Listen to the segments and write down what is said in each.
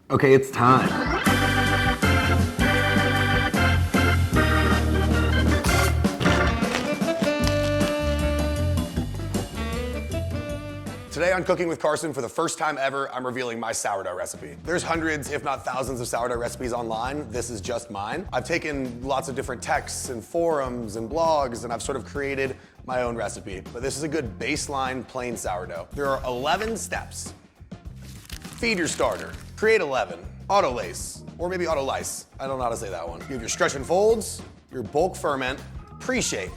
Okay, it's time. Today on Cooking with Carson, for the first time ever, I'm revealing my sourdough recipe. There's hundreds, if not thousands, of sourdough recipes online. This is just mine. I've taken lots of different texts and forums and blogs, and I've sort of created my own recipe. But this is a good baseline plain sourdough. There are 11 steps. Feed your starter, create 11, auto-lace, or maybe auto-lice. I don't know how to say that one. You have your stretch and folds, your bulk ferment, pre-shape,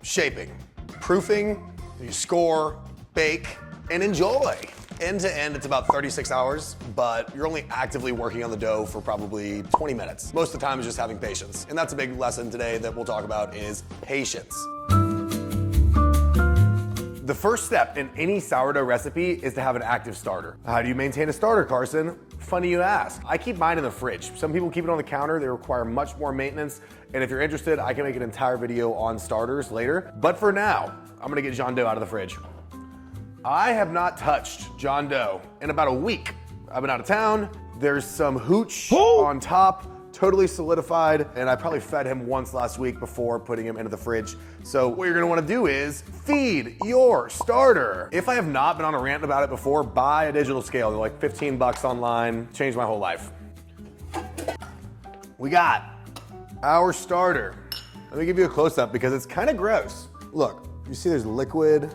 shaping, proofing, you score, bake, and enjoy. End to end, it's about 36 hours, but you're only actively working on the dough for probably 20 minutes. Most of the time is just having patience. And that's a big lesson today that we'll talk about is patience. The first step in any sourdough recipe is to have an active starter. How do you maintain a starter, Carson? Funny you ask. I keep mine in the fridge. Some people keep it on the counter. They require much more maintenance. And if you're interested, I can make an entire video on starters later. But for now, I'm gonna get John dough out of the fridge. I have not touched John dough in about a week. I've been out of town. There's some hooch on top, totally solidified, and I probably fed him once last week before putting him into the fridge. So what you're gonna wanna do is feed your starter. If I have not been on a rant about it before, buy a digital scale. They're like 15 bucks online, changed my whole life. We got our starter. Let me give you a close-up because it's kind of gross. Look, you see there's liquid.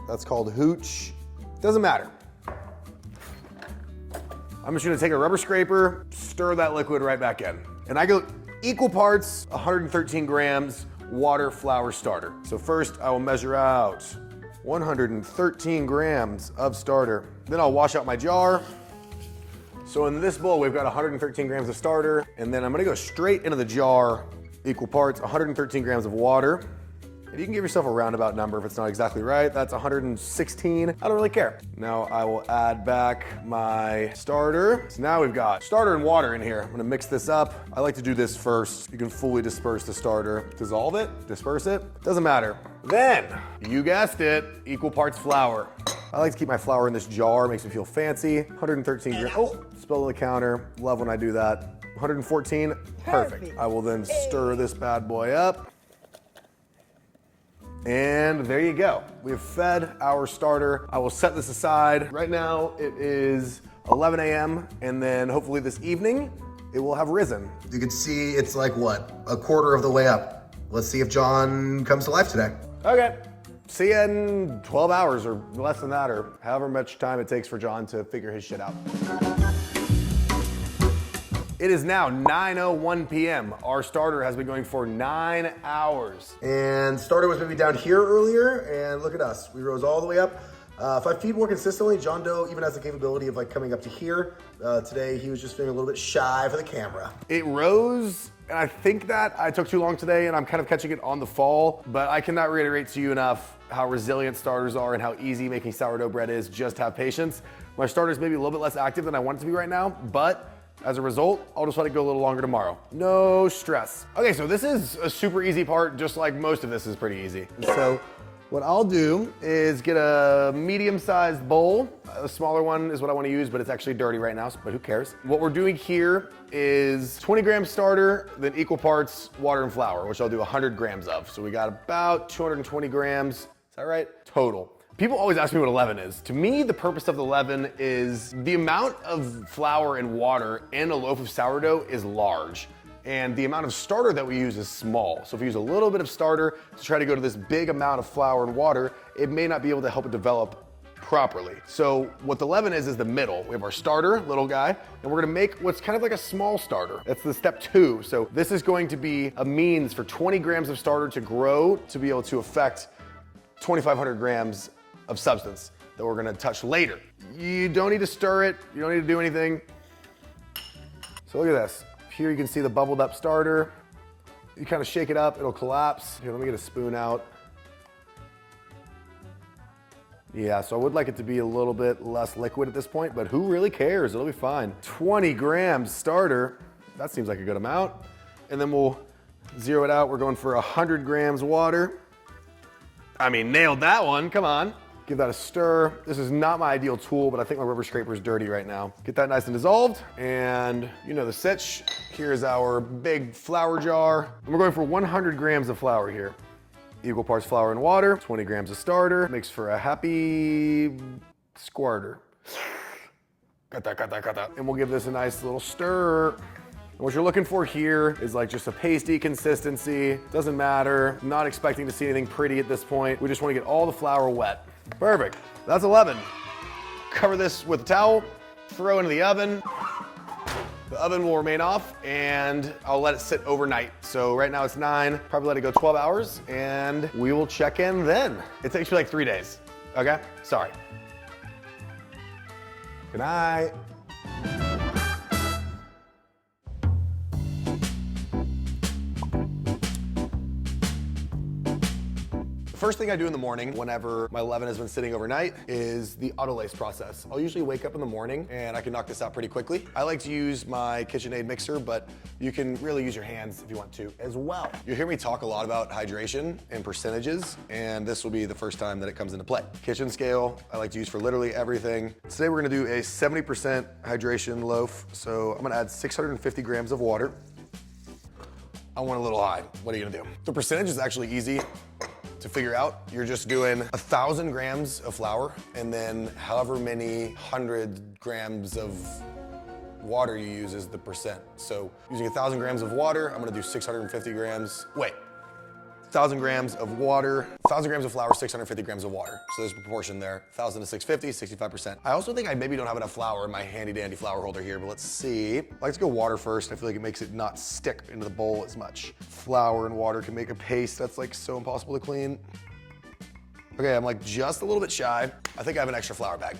That's called hooch. Doesn't matter. I'm just gonna take a rubber scraper, stir that liquid right back in. And I go equal parts, 113 grams, water, flour, starter. So first I will measure out 113 grams of starter. Then I'll wash out my jar. So in this bowl, we've got 113 grams of starter, and then I'm gonna go straight into the jar, equal parts, 113 grams of water. And you can give yourself a roundabout number if it's not exactly right. That's 116. I don't really care. Now I will add back my starter. So now we've got starter and water in here. I'm gonna mix this up. I like to do this first. You can fully disperse the starter. Dissolve it, disperse it, doesn't matter. Then, you guessed it, equal parts flour. I like to keep my flour in this jar, makes me feel fancy. 113 grams, oh, spill on the counter. Love when I do that. 114, perfect. I will then stir this bad boy up. And there you go. We have fed our starter. I will set this aside. Right now it is 11 a.m. and then hopefully this evening it will have risen. You can see it's like what? A quarter of the way up. Let's see if John comes to life today. Okay. See you in 12 hours or less than that, or however much time it takes for John to figure his shit out. It is now 9:01 p.m. Our starter has been going for 9 hours. And starter was maybe down here earlier, and look at us. We rose all the way up. If I feed more consistently, John dough even has the capability of like coming up to here. Today, he was just feeling a little bit shy for the camera. It rose, and I think that I took too long today, and I'm kind of catching it on the fall, but I cannot reiterate to you enough how resilient starters are and how easy making sourdough bread is. Just have patience. My starter's maybe a little bit less active than I want it to be right now, but as a result, I'll just let it go a little longer tomorrow. No stress. Okay, so this is a super easy part, just like most of this is pretty easy. So what I'll do is get a medium-sized bowl. A smaller one is what I want to use, but it's actually dirty right now, but who cares? What we're doing here is 20 grams starter, then equal parts water and flour, which I'll do 100 grams of. So we got about 220 grams, is that right? Total. People always ask me what a leaven is. To me, the purpose of the leaven is the amount of flour and water in a loaf of sourdough is large, and the amount of starter that we use is small. So if we use a little bit of starter to try to go to this big amount of flour and water, it may not be able to help it develop properly. So what the leaven is the middle. We have our starter, little guy, and we're gonna make what's kind of like a small starter. That's the step 2. So this is going to be a means for 20 grams of starter to grow to be able to affect 2,500 grams of substance that we're gonna touch later. You don't need to stir it. You don't need to do anything. So look at this. Here you can see the bubbled up starter. You kind of shake it up, it'll collapse. Here, let me get a spoon out. Yeah, so I would like it to be a little bit less liquid at this point, but who really cares? It'll be fine. 20 grams starter. That seems like a good amount. And then we'll zero it out. We're going for 100 grams water. I mean, nailed that one, come on. Give that a stir. This is not my ideal tool, but I think my rubber scraper is dirty right now. Get that nice and dissolved, and you know the sitch. Here's our big flour jar. And we're going for 100 grams of flour here. Equal parts flour and water, 20 grams of starter. Makes for a happy squirter. Got that. And we'll give this a nice little stir. What you're looking for here is like just a pasty consistency. Doesn't matter. I'm not expecting to see anything pretty at this point. We just want to get all the flour wet. Perfect. That's 11. Cover this with a towel, throw into the oven. The oven will remain off and I'll let it sit overnight. So right now it's 9, probably let it go 12 hours and we will check in then. It takes me like 3 days, okay? Sorry. Good night. First thing I do in the morning whenever my leaven has been sitting overnight is the autolace process. I'll usually wake up in the morning and I can knock this out pretty quickly. I like to use my KitchenAid mixer, but you can really use your hands if you want to as well. You'll hear me talk a lot about hydration and percentages, and this will be the first time that it comes into play. Kitchen scale, I like to use for literally everything. Today we're gonna do a 70% hydration loaf. So I'm gonna add 650 grams of water. I want a little high. What are you gonna do? The percentage is actually easy to figure out. You're just doing 1,000 grams of flour and then however many 100 grams of water you use is the percent. So using 1,000 grams of water, I'm gonna do 650 grams. Wait, 1,000 grams of water, 1,000 grams of flour, 650 grams of water. So there's a proportion there, 1,000 to 650, 65%. I also think I maybe don't have enough flour in my handy dandy flour holder here, but let's see. I like to go water first. I feel like it makes it not stick into the bowl as much. Flour and water can make a paste that's like so impossible to clean. Okay, I'm like just a little bit shy. I think I have an extra flour bag.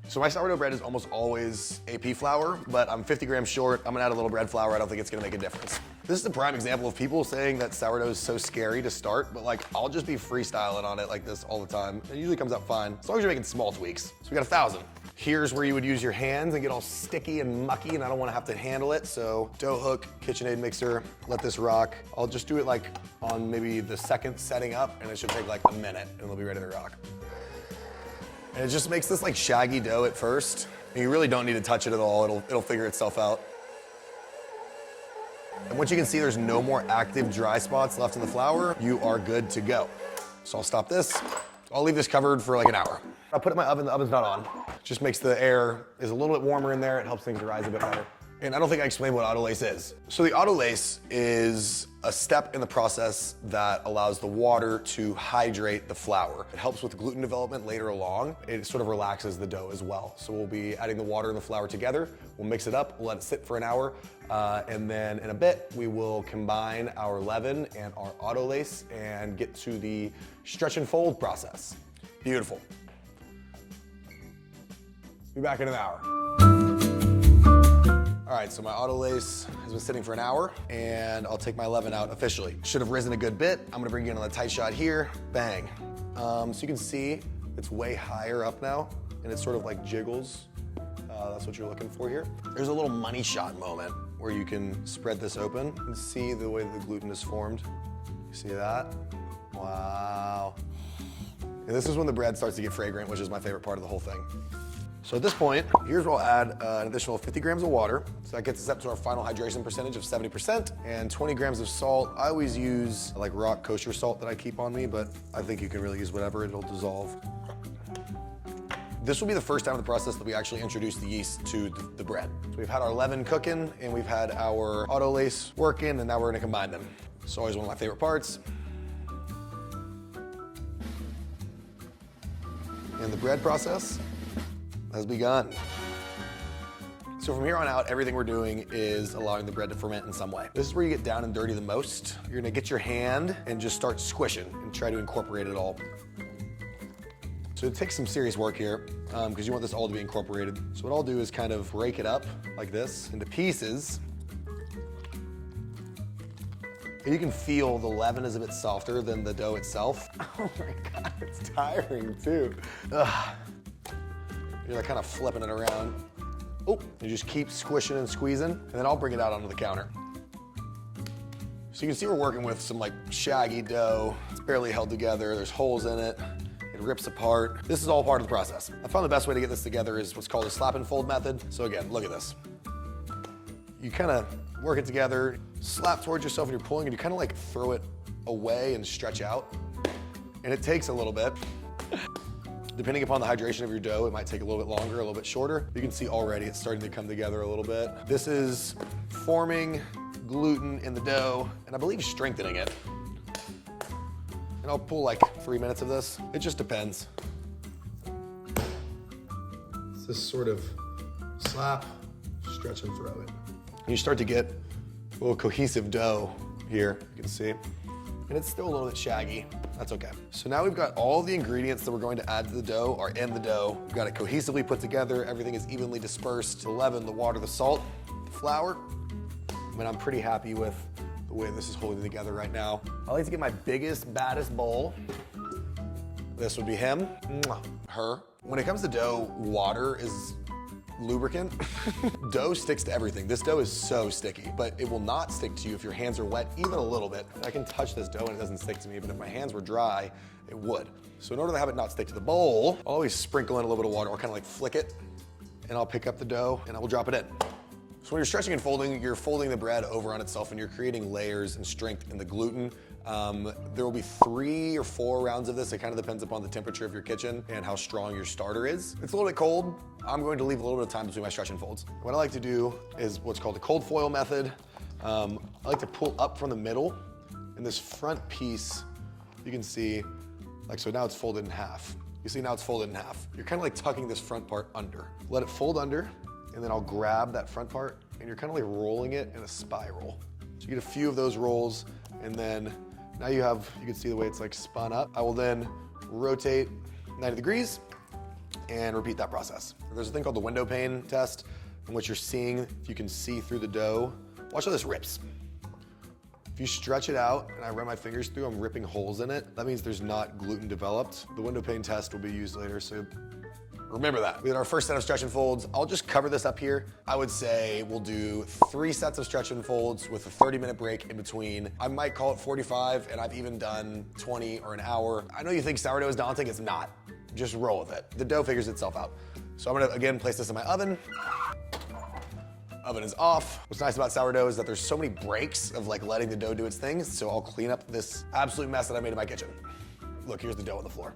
So my sourdough bread is almost always AP flour, but I'm 50 grams short. I'm gonna add a little bread flour. I don't think it's gonna make a difference. This is a prime example of people saying that sourdough is so scary to start, but like I'll just be freestyling on it like this all the time. It usually comes out fine, as long as you're making small tweaks. So we got 1,000. Here's where you would use your hands and get all sticky and mucky, and I don't wanna have to handle it. So dough hook, KitchenAid mixer, let this rock. I'll just do it like on maybe the second setting up, and it should take like a minute, and it'll be ready to rock. And it just makes this like shaggy dough at first. And you really don't need to touch it at all. It'll figure itself out. And once you can see there's no more active dry spots left in the flour, you are good to go. So I'll stop this. I'll leave this covered for like an hour. I'll put it in my oven, the oven's not on. Just makes the air is a little bit warmer in there. It helps things rise a bit better. And I don't think I explained what autolace is. So the autolace is a step in the process that allows the water to hydrate the flour. It helps with gluten development later along. It sort of relaxes the dough as well. So we'll be adding the water and the flour together. We'll mix it up, we'll let it sit for an hour, and then in a bit, we will combine our leaven and our autolace and get to the stretch and fold process. Beautiful. Be back in an hour. All right, so my autolace has been sitting for an hour, and I'll take my leaven out officially. Should have risen a good bit. I'm gonna bring you in on the tight shot here, bang. So you can see it's way higher up now, and it sort of like jiggles. That's what you're looking for here. There's a little money shot moment where you can spread this open and see the way the gluten is formed. You see that? Wow. And this is when the bread starts to get fragrant, which is my favorite part of the whole thing. So at this point, here's where I'll add an additional 50 grams of water. So that gets us up to our final hydration percentage of 70% and 20 grams of salt. I always use like rock kosher salt that I keep on me, but I think you can really use whatever, it'll dissolve. This will be the first time in the process that we actually introduce the yeast to the bread. So we've had our leaven cooking and we've had our autolace working, and now we're gonna combine them. It's always one of my favorite parts. And the bread process has begun. So from here on out, everything we're doing is allowing the bread to ferment in some way. This is where you get down and dirty the most. You're gonna get your hand and just start squishing and try to incorporate it all. So it takes some serious work here because you want this all to be incorporated. So what I'll do is kind of break it up like this into pieces. And you can feel the leaven is a bit softer than the dough itself. Oh my God, it's tiring too. Ugh. You're like kind of flipping it around. Oh, you just keep squishing and squeezing, and then I'll bring it out onto the counter. So you can see we're working with some like shaggy dough. It's barely held together. There's holes in it. it rips apart. This is all part of the process. I found the best way to get this together is what's called a slap and fold method. So again, look at this. You kind of work it together, slap towards yourself and you're pulling, and you kind of like throw it away and stretch out. And it takes a little bit. Depending upon the hydration of your dough, it might take a little bit longer, a little bit shorter. You can see already it's starting to come together a little bit. This is forming gluten in the dough, and I believe strengthening it. And I'll pull like 3 minutes of this. It just depends. It's this sort of slap, stretch and throw it. And you start to get a little cohesive dough here, you can see. And it's still a little bit shaggy. That's okay. So now we've got all the ingredients that we're going to add to the dough are in the dough. We've got it cohesively put together. Everything is evenly dispersed. The leaven, the water, the salt, the flour. I mean, I'm pretty happy with the way this is holding together right now. I like to get my biggest, baddest bowl. This would be him, her. When it comes to dough, water is lubricant. Dough sticks to everything. This dough is so sticky, but it will not stick to you if your hands are wet even a little bit. I can touch this dough and it doesn't stick to me, but if my hands were dry, it would. So in order to have it not stick to the bowl, I'll always sprinkle in a little bit of water. I'll kind of like flick it, and I'll pick up the dough and I will drop it in. So when you're stretching and folding, you're folding the bread over on itself and you're creating layers and strength in the gluten. There will be 3 or 4 rounds of this. It kind of depends upon the temperature of your kitchen and how strong your starter is. It's a little bit cold. I'm going to leave a little bit of time between my stretch and folds. What I like to do is what's called the cold foil method. I like to pull up from the middle, and this front piece, you can see, like, so now it's folded in half. You see now it's folded in half. You're kind of like tucking this front part under. Let it fold under, and then I'll grab that front part, and you're kind of like rolling it in a spiral. So you get a few of those rolls, and then now you can see the way it's like spun up. I will then rotate 90 degrees and repeat that process. There's a thing called the window pane test, in which you're seeing if you can see through the dough. Watch how this rips. If you stretch it out and I run my fingers through, I'm ripping holes in it. That means there's not gluten developed. The window pane test will be used later, so remember that. We did our first set of stretch and folds. I'll just cover this up here. I would say we'll do 3 sets of stretch and folds with a 30-minute break in between. I might call it 45, and I've even done 20 or an hour. I know you think sourdough is daunting, it's not. Just roll with it. The dough figures itself out. So I'm gonna, again, place this in my oven. Oven is off. What's nice about sourdough is that there's so many breaks of like letting the dough do its thing, so I'll clean up this absolute mess that I made in my kitchen. Look, here's the dough on the floor.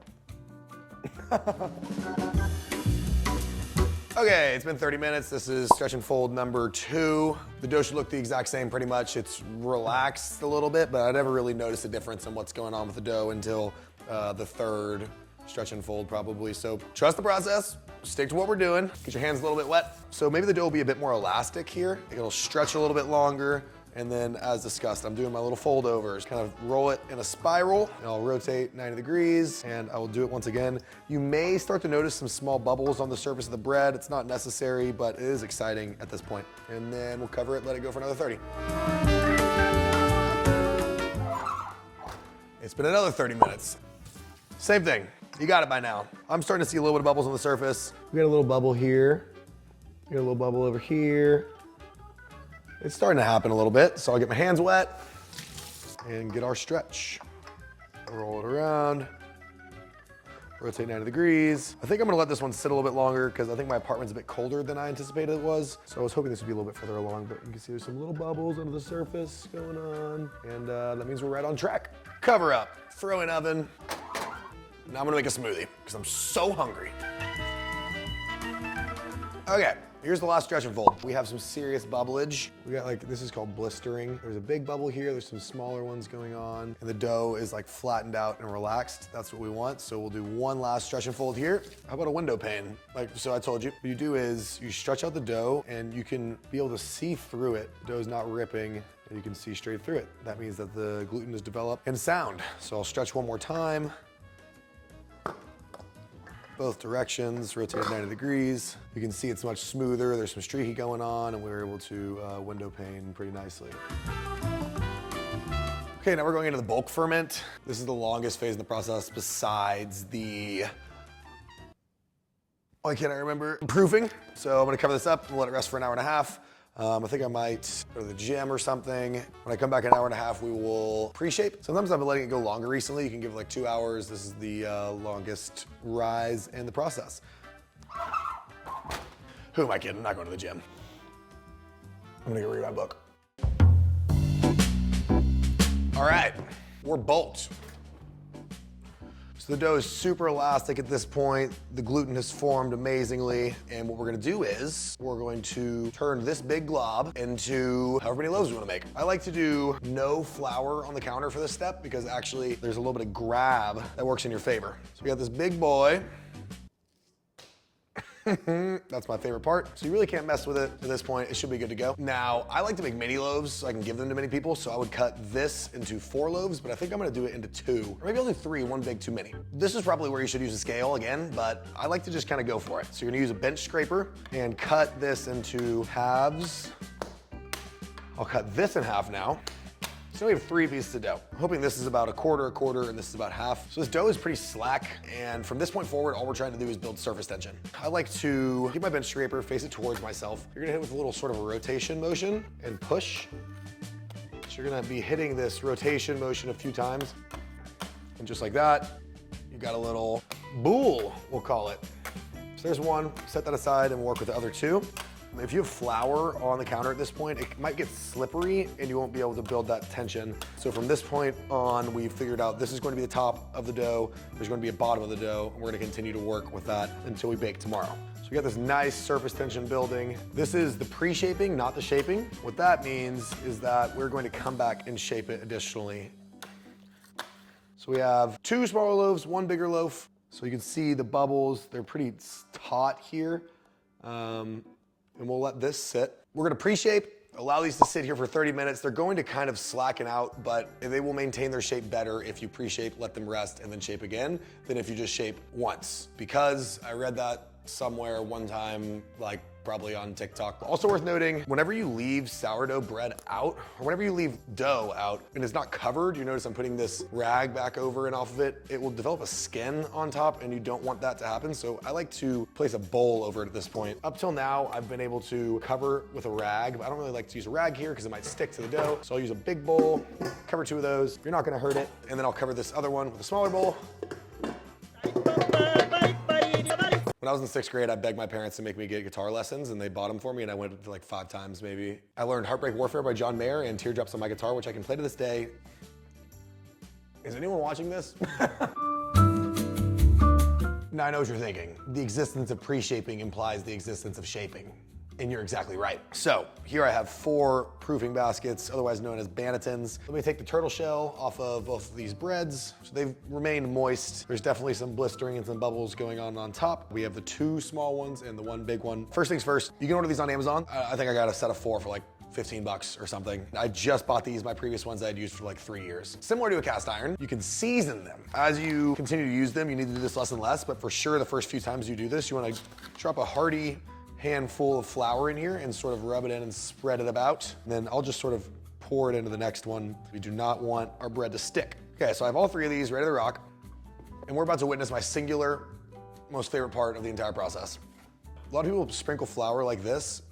Okay, it's been 30 minutes. This is stretch and fold number 2. The dough should look the exact same pretty much. It's relaxed a little bit, but I never really noticed a difference in what's going on with the dough until the 3rd stretch and fold probably. So trust the process, stick to what we're doing. Get your hands a little bit wet. So maybe the dough will be a bit more elastic here. It'll stretch a little bit longer. And then as discussed, I'm doing my little fold overs. Kind of roll it in a spiral, and I'll rotate 90 degrees, and I will do it once again. You may start to notice some small bubbles on the surface of the bread. It's not necessary, but it is exciting at this point. And then we'll cover it, let it go for another 30. It's been another 30 minutes. Same thing, you got it by now. I'm starting to see a little bit of bubbles on the surface. We got a little bubble here. We got a little bubble over here. It's starting to happen a little bit, so I'll get my hands wet and get our stretch. Roll it around, rotate 90 degrees. I think I'm gonna let this one sit a little bit longer because I think my apartment's a bit colder than I anticipated it was. So I was hoping this would be a little bit further along, but you can see there's some little bubbles under the surface going on, and that means we're right on track. Cover up, throw in oven. Now I'm gonna make a smoothie because I'm so hungry. Okay. Here's the last stretch and fold. We have some serious bubblage. We got like, this is called blistering. There's a big bubble here, there's some smaller ones going on, and the dough is like flattened out and relaxed. That's what we want. So we'll do one last stretch and fold here. How about a window pane? Like, so I told you, what you do is you stretch out the dough and you can be able to see through it. The dough's not ripping, and you can see straight through it. That means that the gluten is developed and sound. So I'll stretch one more time. Both directions, rotate 90 degrees. You can see it's much smoother. There's some streaky going on, and we were able to window pane pretty nicely. Okay, now we're going into the bulk ferment. This is the longest phase in the process besides the, why can't I remember? Proofing. So I'm gonna cover this up and let it rest for an hour and a half. I think I might go to the gym or something. When I come back in an hour and a half, we will pre-shape. Sometimes I've been letting it go longer recently. You can give it like 2 hours. This is the longest rise in the process. Who am I kidding? I'm not going to the gym. I'm gonna go read my book. All right, we're bolts. So the dough is super elastic at this point. The gluten has formed amazingly. And what we're gonna do is, we're going to turn this big glob into however many loaves we wanna make. I like to do no flour on the counter for this step because actually there's a little bit of grab that works in your favor. So we got this big boy. That's my favorite part. So you really can't mess with it at this point. It should be good to go. Now, I like to make mini loaves so I can give them to many people. So I would cut this into 4 loaves, but I think I'm gonna do it into 2. Or maybe only 3, one big, 2 mini. This is probably where you should use a scale again, but I like to just kind of go for it. So you're gonna use a bench scraper and cut this into halves. I'll cut this in half now. So we have 3 pieces of dough. I'm hoping this is about a quarter, and this is about half. So this dough is pretty slack, and from this point forward, all we're trying to do is build surface tension. I like to get my bench scraper, face it towards myself. You're gonna hit it with a little sort of a rotation motion and push. So you're gonna be hitting this rotation motion a few times. And just like that, you got a little boule, we'll call it. So there's one, set that aside and work with the other 2. If you have flour on the counter at this point, it might get slippery and you won't be able to build that tension. So from this point on, we figured out this is going to be the top of the dough, there's going to be a bottom of the dough, and we're going to continue to work with that until we bake tomorrow. So we got this nice surface tension building. This is the pre-shaping, not the shaping. What that means is that we're going to come back and shape it additionally. So we have 2 smaller loaves, 1 bigger loaf. So you can see the bubbles, they're pretty taut here. And we'll let this sit. We're gonna pre-shape, allow these to sit here for 30 minutes. They're going to kind of slacken out, but they will maintain their shape better if you pre-shape, let them rest, and then shape again, than if you just shape once. Because I read that somewhere one time, like probably on TikTok. Also worth noting, whenever you leave sourdough bread out, or whenever you leave dough out and it's not covered, you notice I'm putting this rag back over and off of it, it will develop a skin on top and you don't want that to happen. So I like to place a bowl over it at this point. Up till now, I've been able to cover with a rag, but I don't really like to use a rag here because it might stick to the dough. So I'll use a big bowl, cover 2 of those. You're not gonna hurt it. And then I'll cover this other one with a smaller bowl. When I was in 6th grade, I begged my parents to make me get guitar lessons, and they bought them for me, and I went like 5 times maybe. I learned Heartbreak Warfare by John Mayer and Teardrops on My Guitar, which I can play to this day. Is anyone watching this? Now I know what you're thinking. The existence of pre-shaping implies the existence of shaping. And you're exactly right. So here I have 4 proofing baskets, otherwise known as bannetons. Let me take the turtle shell off of both of these breads. So they've remained moist. There's definitely some blistering and some bubbles going on top. We have the 2 small ones and the 1 big one. First things first, you can order these on Amazon. I think I got a set of 4 for like 15 bucks or something. I just bought these. My previous ones I'd used for like 3 years. Similar to a cast iron, you can season them. As you continue to use them, you need to do this less and less, but for sure the first few times you do this, you wanna drop a hearty handful of flour in here and sort of rub it in and spread it about. And then I'll just sort of pour it into the next one. We do not want our bread to stick. Okay, so I have all 3 of these ready to rock, and we're about to witness my singular most favorite part of the entire process. A lot of people sprinkle flour like this,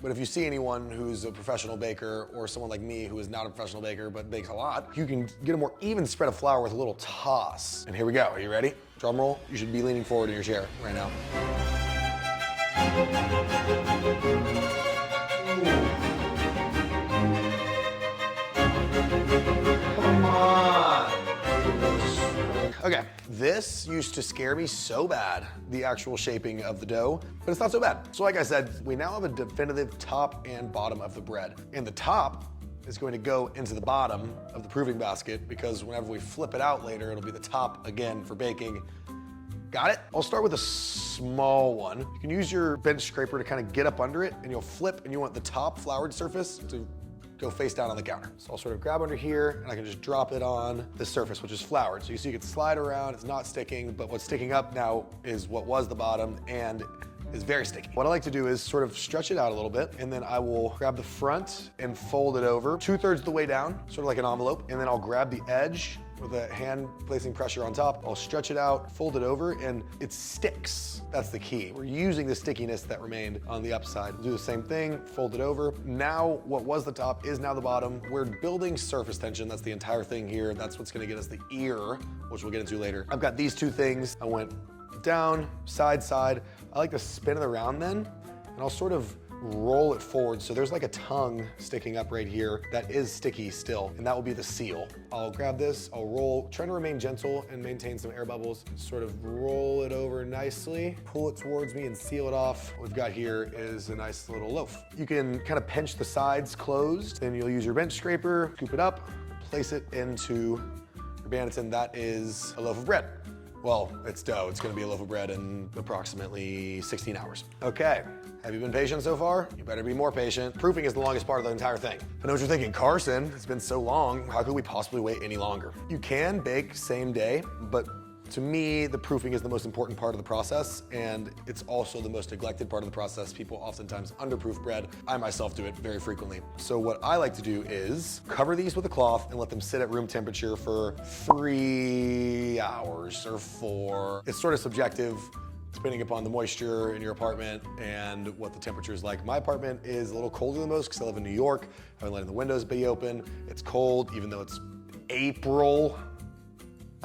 but if you see anyone who's a professional baker or someone like me who is not a professional baker but bakes a lot, you can get a more even spread of flour with a little toss. And here we go, are you ready? Drum roll, you should be leaning forward in your chair right now. Come on. Okay, this used to scare me so bad, the actual shaping of the dough, but it's not so bad. So like I said, we now have a definitive top and bottom of the bread. And the top is going to go into the bottom of the proving basket because whenever we flip it out later, it'll be the top again for baking. Got it? I'll start with a small one. You can use your bench scraper to kind of get up under it, and you'll flip, and you want the top floured surface to go face down on the counter. So I'll sort of grab under here, and I can just drop it on this surface, which is floured. So you see you can slide around, it's not sticking, but what's sticking up now is what was the bottom, and is very sticky. What I like to do is sort of stretch it out a little bit, and then I will grab the front and fold it over 2/3 the way down, sort of like an envelope, and then I'll grab the edge with a hand placing pressure on top. I'll stretch it out, fold it over, and it sticks. That's the key. We're using the stickiness that remained on the upside. Do the same thing, fold it over. Now what was the top is now the bottom. We're building surface tension. That's the entire thing here. That's what's gonna get us the ear, which we'll get into later. I've got these two things. I went down, side, side. I like to spin it around then, and I'll sort of roll it forward. So there's like a tongue sticking up right here that is sticky still, and that will be the seal. I'll grab this, I'll roll, trying to remain gentle and maintain some air bubbles. Sort of roll it over nicely, pull it towards me and seal it off. What we've got here is a nice little loaf. You can kind of pinch the sides closed, then you'll use your bench scraper, scoop it up, place it into your Banneton. That is a loaf of bread. Well, it's dough. It's gonna be a loaf of bread in approximately 16 hours. Okay, have you been patient so far? You better be more patient. Proofing is the longest part of the entire thing. I know what you're thinking, Carson, it's been so long, how could we possibly wait any longer? You can bake same day, but to me, the proofing is the most important part of the process, and it's also the most neglected part of the process. People oftentimes underproof bread. I myself do it very frequently. So what I like to do is cover these with a cloth and let them sit at room temperature for 3 hours or 4. It's sort of subjective, depending upon the moisture in your apartment and what the temperature is like. My apartment is a little colder than most because I live in New York. I've been letting the windows be open. It's cold, even though it's April.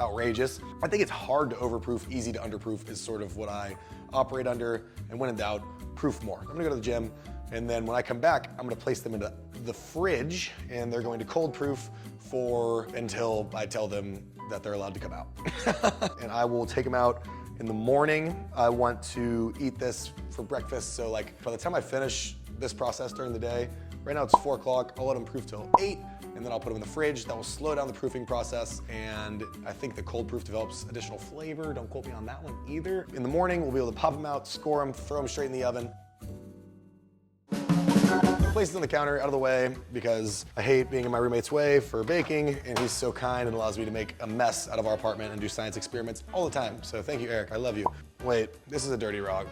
Outrageous. I think it's hard to overproof, easy to underproof is sort of what I operate under, and when in doubt, proof more. I'm gonna go to the gym, and then when I come back, I'm gonna place them into the fridge, and they're going to cold proof until I tell them that they're allowed to come out. And I will take them out in the morning. I want to eat this for breakfast, so like by the time I finish this process during the day, right now it's 4 o'clock, I'll let them proof till 8, and then I'll put them in the fridge. That will slow down the proofing process, and I think the cold proof develops additional flavor. Don't quote me on that one either. In the morning, we'll be able to pop them out, score them, throw them straight in the oven. Place it on the counter, out of the way, because I hate being in my roommate's way for baking, and he's so kind and allows me to make a mess out of our apartment and do science experiments all the time. So thank you, Eric, I love you. Wait, this is a dirty rag.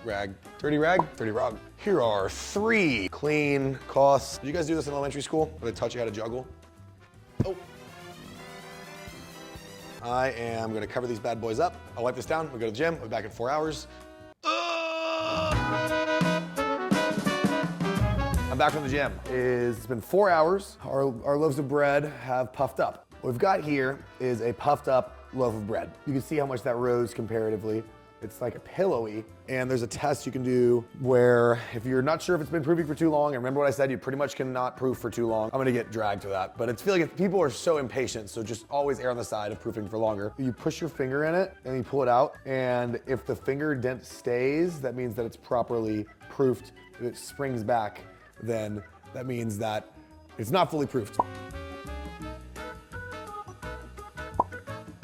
Dirty rag? Dirty rag. Here are 3 clean cloths. Did you guys do this in elementary school, where they taught you how to juggle? Oh. I am gonna cover these bad boys up. I'll wipe this down, we'll go to the gym, we'll be back in 4 hours. I'm back from the gym. It's been 4 hours. Our loaves of bread have puffed up. What we've got here is a puffed up loaf of bread. You can see how much that rose comparatively. It's like a pillowy, and there's a test you can do where if you're not sure if it's been proofing for too long, and remember what I said, you pretty much cannot proof for too long. I'm gonna get dragged to that, but it's feeling like people are so impatient, so just always err on the side of proofing for longer. You push your finger in it, and you pull it out, and if the finger dent stays, that means that it's properly proofed. If it springs back, then that means that it's not fully proofed.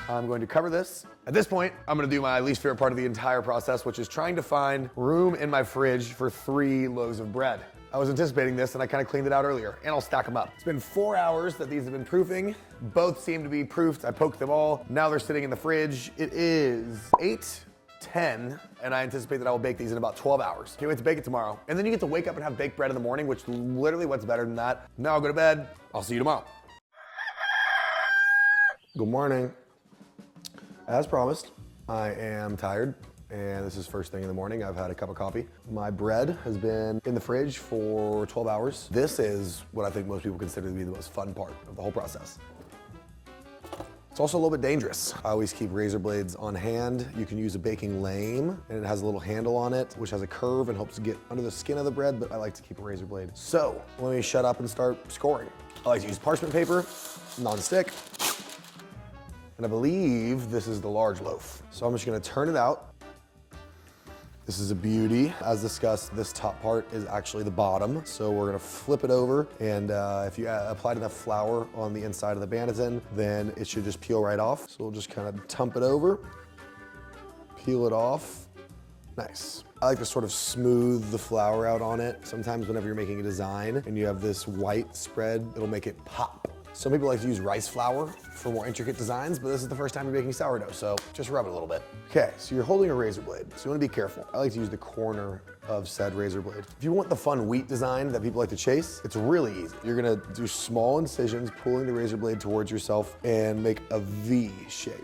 I'm going to cover this. At this point, I'm gonna do my least favorite part of the entire process, which is trying to find room in my fridge for 3 loaves of bread. I was anticipating this, and I kind of cleaned it out earlier, and I'll stack them up. It's been 4 hours that these have been proofing. Both seem to be proofed. I poked them all. Now they're sitting in the fridge. It is 8:10, and I anticipate that I will bake these in about 12 hours. Can't wait to bake it tomorrow. And then you get to wake up and have baked bread in the morning, which literally what's better than that? Now I'll go to bed. I'll see you tomorrow. Good morning. As promised, I am tired, and this is first thing in the morning. I've had a cup of coffee. My bread has been in the fridge for 12 hours. This is what I think most people consider to be the most fun part of the whole process. It's also a little bit dangerous. I always keep razor blades on hand. You can use a baking lame, and it has a little handle on it, which has a curve and helps get under the skin of the bread, but I like to keep a razor blade. So, let me shut up and start scoring. I like to use parchment paper, non-stick, and I believe this is the large loaf. So I'm just gonna turn it out. This is a beauty. As discussed, this top part is actually the bottom. So we're gonna flip it over, and if you applied enough flour on the inside of the Banneton, then it should just peel right off. So we'll just kind of tump it over, peel it off. Nice. I like to sort of smooth the flour out on it. Sometimes whenever you're making a design and you have this white spread, it'll make it pop. Some people like to use rice flour for more intricate designs, but this is the first time you're making sourdough, so just rub it a little bit. Okay, so you're holding a razor blade, so you wanna be careful. I like to use the corner of said razor blade. If you want the fun wheat design that people like to chase, it's really easy. You're gonna do small incisions, pulling the razor blade towards yourself and make a V shape.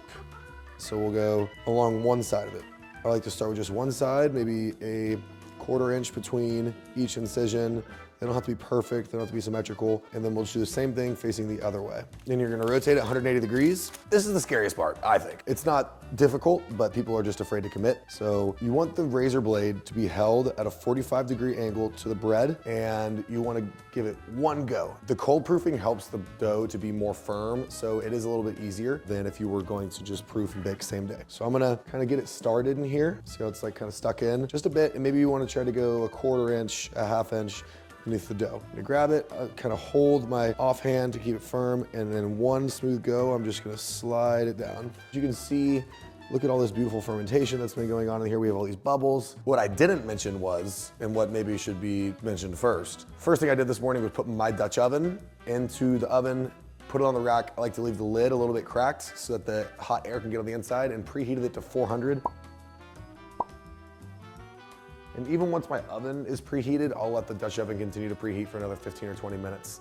So we'll go along one side of it. I like to start with just one side, maybe a 1/4 inch between each incision. They don't have to be perfect, they don't have to be symmetrical, and then we'll just do the same thing facing the other way. Then you're gonna rotate it 180 degrees. This is the scariest part, I think. It's not difficult, but people are just afraid to commit. So you want the razor blade to be held at a 45-degree angle to the bread, and you wanna give it one go. The cold proofing helps the dough to be more firm, so it is a little bit easier than if you were going to just proof and bake same day. So I'm gonna kind of get it started in here. See how it's like kind of stuck in just a bit, and maybe you wanna try to go a 1/4 inch, a 1/2 inch, beneath the dough. I'm gonna grab it, kind of hold my offhand to keep it firm, and then one smooth go, I'm just gonna slide it down. As you can see, look at all this beautiful fermentation that's been going on in here. We have all these bubbles. What I didn't mention was, and what maybe should be mentioned first thing I did this morning was put my Dutch oven into the oven, put it on the rack. I like to leave the lid a little bit cracked so that the hot air can get on the inside, and preheated it to 400. And even once my oven is preheated, I'll let the Dutch oven continue to preheat for another 15 or 20 minutes,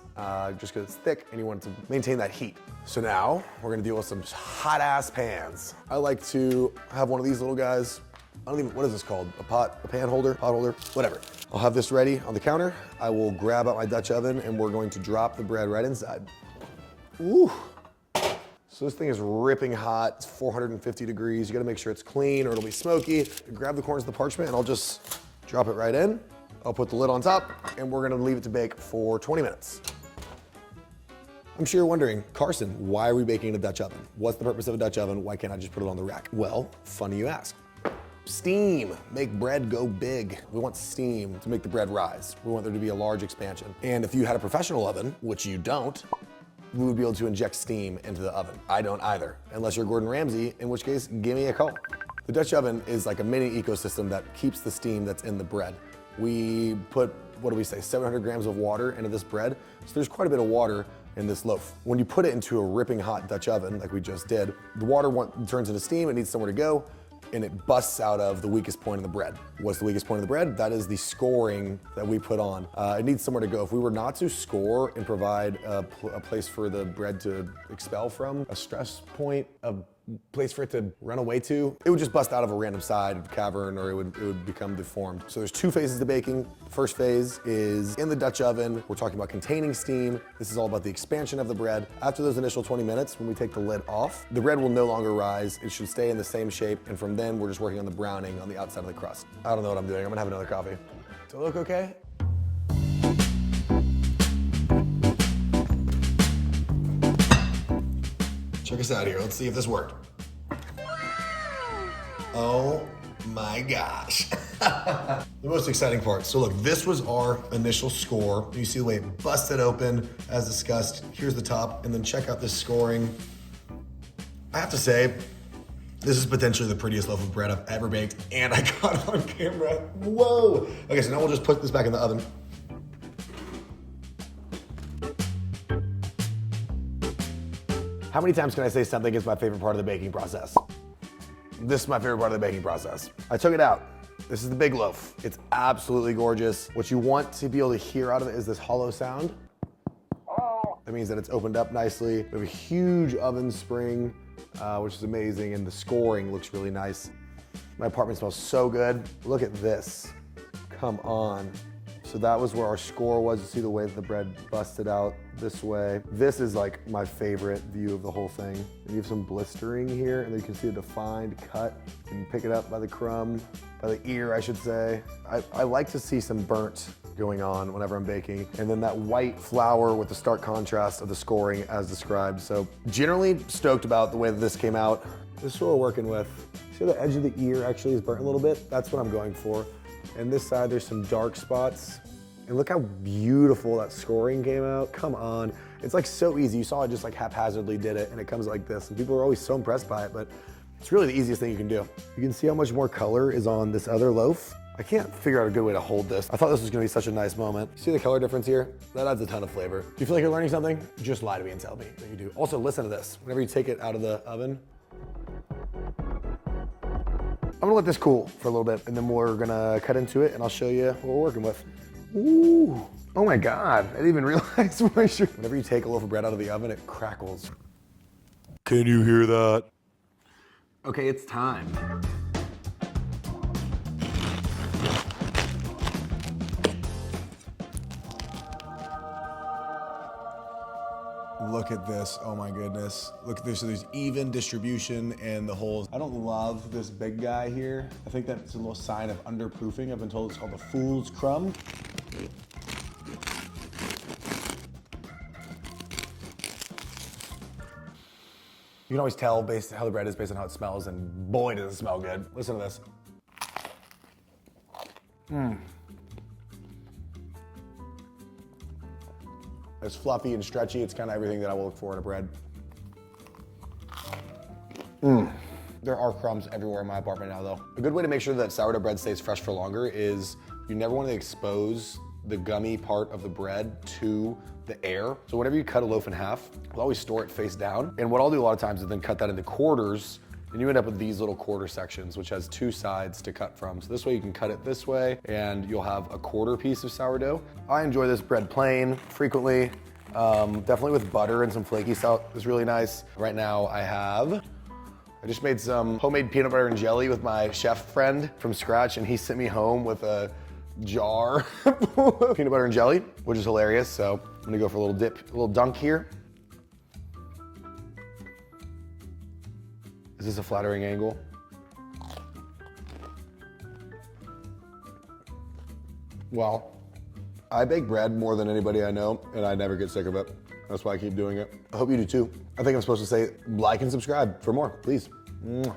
just because it's thick and you want it to maintain that heat. So now we're gonna deal with some hot ass pans. I like to have one of these little guys. I don't even, what is this called? A pan holder, pot holder, whatever. I'll have this ready on the counter. I will grab out my Dutch oven and we're going to drop the bread right inside. Ooh. So this thing is ripping hot, it's 450 degrees. You gotta make sure it's clean or it'll be smoky. Grab the corners of the parchment and I'll just drop it right in. I'll put the lid on top and we're gonna leave it to bake for 20 minutes. I'm sure you're wondering, Carson, why are we baking in a Dutch oven? What's the purpose of a Dutch oven? Why can't I just put it on the rack? Well, funny you ask. Steam, make bread go big. We want steam to make the bread rise. We want there to be a large expansion. And if you had a professional oven, which you don't, we would be able to inject steam into the oven. I don't either, unless you're Gordon Ramsay, in which case, give me a call. The Dutch oven is like a mini ecosystem that keeps the steam that's in the bread. We put, what do we say, 700 grams of water into this bread. So there's quite a bit of water in this loaf. When you put it into a ripping hot Dutch oven, like we just did, the water turns into steam, it needs somewhere to go, and it busts out of the weakest point of the bread. What's the weakest point of the bread? That is the scoring that we put on. It needs somewhere to go. If we were not to score and provide a place for the bread to expel from, a stress point, a place for it to run away to, it would just bust out of a random side cavern or it would become deformed. So there's 2 phases to baking. The first phase is in the Dutch oven. We're talking about containing steam. This is all about the expansion of the bread. After those initial 20 minutes, when we take the lid off, the bread will no longer rise. It should stay in the same shape. And from then, we're just working on the browning on the outside of the crust. I don't know what I'm doing. I'm gonna have another coffee. Does it look okay? Check us out here. Let's see if this worked. Oh my gosh. The most exciting part. So look, this was our initial score. You see the way it busted open as discussed. Here's the top, and then check out this scoring. I have to say, this is potentially the prettiest loaf of bread I've ever baked, and I got it on camera. Whoa. Okay, so now we'll just put this back in the oven. How many times can I say something is my favorite part of the baking process? This is my favorite part of the baking process. I took it out. This is the big loaf. It's absolutely gorgeous. What you want to be able to hear out of it is this hollow sound. That means that it's opened up nicely. We have a huge oven spring, which is amazing, and the scoring looks really nice. My apartment smells so good. Look at this. Come on. So that was where our score was. You see the way that the bread busted out this way. This is like my favorite view of the whole thing. And you have some blistering here, and then you can see a defined cut. You can pick it up by the crumb, by the ear, I should say. I like to see some burnt going on whenever I'm baking. And then that white flour with the stark contrast of the scoring as described. So generally stoked about the way that this came out. This is what we're working with. See the edge of the ear actually is burnt a little bit? That's what I'm going for. And this side, there's some dark spots. And look how beautiful that scoring came out. Come on. It's like so easy. You saw I just like haphazardly did it and it comes like this. And people are always so impressed by it, but it's really the easiest thing you can do. You can see how much more color is on this other loaf. I can't figure out a good way to hold this. I thought this was gonna be such a nice moment. See the color difference here? That adds a ton of flavor. Do you feel like you're learning something? Just lie to me and tell me that you do. Also, listen to this. Whenever you take it out of the oven, I'm gonna let this cool for a little bit and then we're gonna cut into it and I'll show you what we're working with. Ooh, oh my God, I didn't even realize my shirt. Whenever you take a loaf of bread out of the oven, it crackles. Can you hear that? Okay, it's time. Look at this, oh my goodness. Look at this, so there's even distribution in the holes. I don't love this big guy here. I think that's a little sign of underproofing. I've been told it's called the fool's crumb. You can always tell based how the bread is based on how it smells, and boy, does it smell good. Listen to this. It's fluffy and stretchy. It's kind of everything that I will look for in a bread. There are crumbs everywhere in my apartment now though. A good way to make sure that sourdough bread stays fresh for longer is you never want to expose the gummy part of the bread to the air. So whenever you cut a loaf in half, I'll always store it face down. And what I'll do a lot of times is then cut that into quarters, and you end up with these little quarter sections, which has two sides to cut from. So this way you can cut it this way and you'll have a quarter piece of sourdough. I enjoy this bread plain frequently. Definitely with butter and some flaky salt is really nice. Right now I just made some homemade peanut butter and jelly with my chef friend from scratch, and he sent me home with a jar of peanut butter and jelly, which is hilarious. So I'm gonna go for a little dip, a little dunk here. Is this a flattering angle? Well, I bake bread more than anybody I know, and I never get sick of it. That's why I keep doing it. I hope you do too. I think I'm supposed to say like and subscribe for more, please. Mwah.